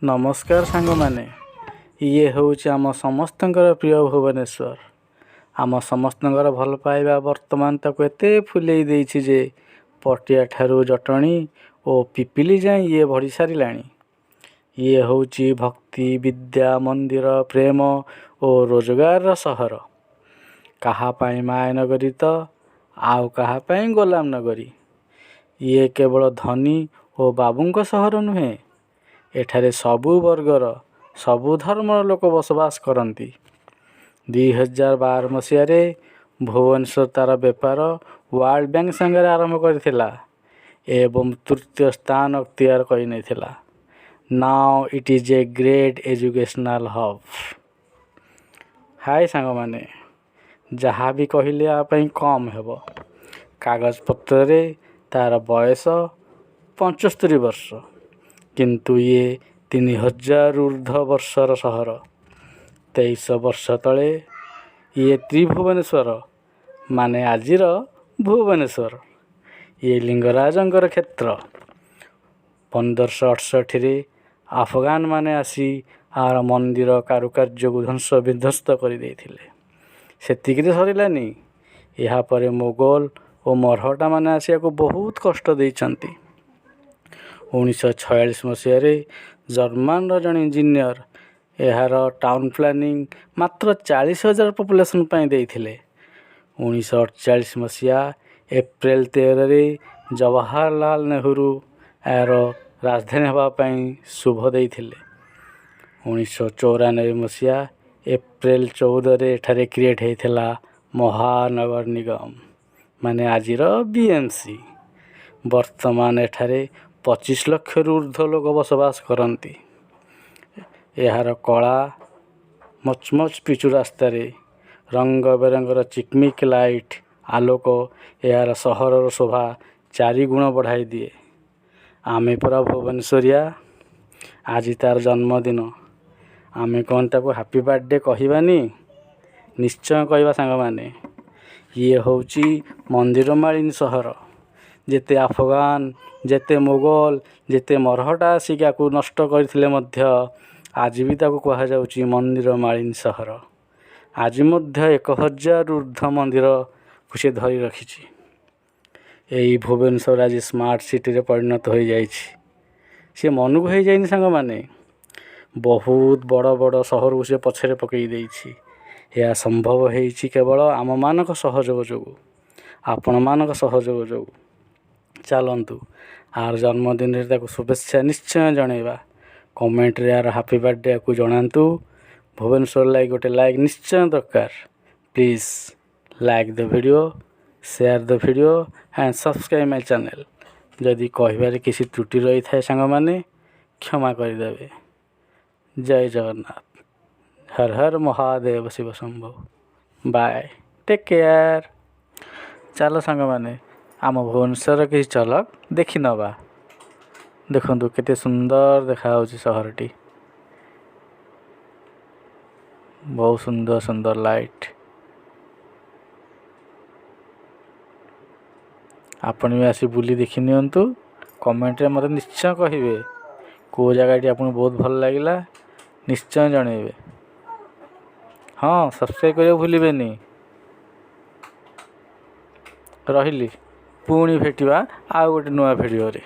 नमस्कार सांग माने ये हूँ आम समस्तଙ୍କର प्रिय भुवनेश्वर। आम समस्तଙ୍କର भल पाइबा वर्तमान ताको एते फुलेई देइछि जे पटिया ठारू जटणी ओ पिपिली जाए ये भरी सारिलाणी। ये हूँ भक्ति विद्या मंदिर प्रेम ओ रोजगार सहर। कहा पाई माय नगरी तो आउ कहा पाई गोलाम नगरी। ये केवल धनी ओ बाबूंक सहर नुहे, एठारे सबु वर्गर सबु धर्मर लोक बसवास करती। 2012 मसीह भुवनेश्वर तार बेपार वर्ल्ड बैंक संगे आरंभ करथिला एवं तृतीय स्थान अख्तियार कर नहीं। Now it is a great educational hub. Hi सांग माने जहाँ भी कहले आपई कम हेबो। कागज पत्र रे तार बयस 75 वर्ष, किंतु ये 3000 ऊर्ध्व वर्षर सहर। 23 वर्ष तले ये त्रिभुवनेश्वर माने आजिर भुवनेश्वर। ये लिंगराजंकर क्षेत्र। 1568 रे अफगान माने आसी आर मंदिर कारुकार्य को ध्वंस विध्वस्त कर देथिले। सेतिक सरिलानी, यहाँ पर मोगल और मरहटा माने आसिया को बहुत कष्ट देइछंती। 1946 मसीह जर्मान जन इंजीनियर यार टाउन प्लानिंग मात्र 40,000 पॉपुलेशन पाई देइथिले। 1948 मसीहा एप्रिल 13 रे जवाहरलाल नेहरू यार राजधानी हवा पाई शुभ देइथिले। 1994 मसीहा एप्रिल 14 रे एठारे क्रिएट हेइथिला महानगर निगम माने आजिर बीएमसी। वर्तमान एठारे 25 लाख ऊर्ध्व लोक बसवास करती। यार कला मचमच पिचु रास्ता रे रंग बेरंगर चिकमिक लाइट आलोक यार सहर शोभा 4 गुण बढ़ाई दिए। आमे परा भुवनेश्वरिया, आज तार जन्मदिन, आमे कौन ताको हैप्पी बर्थडे कहबानी? निश्चय कहवा सांग माने। ये होची मंदिर मालिनी सहर। जेते अफगान जेते मुगल जेते मरहटा आसिका को नष्ट करथिले मध्य आज भी ताको कहा जाउची मंदिर मालिनी सहर। आज मध्य 1000 ऊर्ध्व मंदिर को से धरी रखिछि। एई भुवनेश्वर आज स्मार्ट सिटी रे परिणत हो जाइछि। से मन को हो जाइनि सांग माने, बहुत बड़ बड़ सहर को से पछरे पकई देइछि। यह संभव होइछि केवल आम मानक सहयोग जोगु, आपण मानक सहयोग जोगु। चलतु आर जन्मदिन रे ताको शुभेच्छा निश्चय जनइबा। कमेंट रे यार हैप्पी बर्थडे को जनातु। भुवनेश्वर लाइक गोटे लाइक निश्चय दरकार। Please like the video, share the video and subscribe my channel. जदि कहबारे किसी त्रुटि रही थाए सांग माने क्षमा करदेवे। जय जगन्नाथ। हर हर Mahadev Shiva Shambho. Bye, take care. चलो सांग माने आम भुवनेश्वर किसी झलक देखि नबा। देखंतु केते सुंदर देखा होची सहरटी। बहुत सुंदर सुंदर लाइट। आपण भी आसी बुली देखि नियंतु। कमेंट रे मते निश्चय कहिबे को जगहटी आपन बहुत भल लागिला, निश्चय जणेबे। हाँ, सब्सक्राइब करियो भूलिबेनी। रहिली पुणी भेटिबा आ गोटे नुआ भिडियो रे।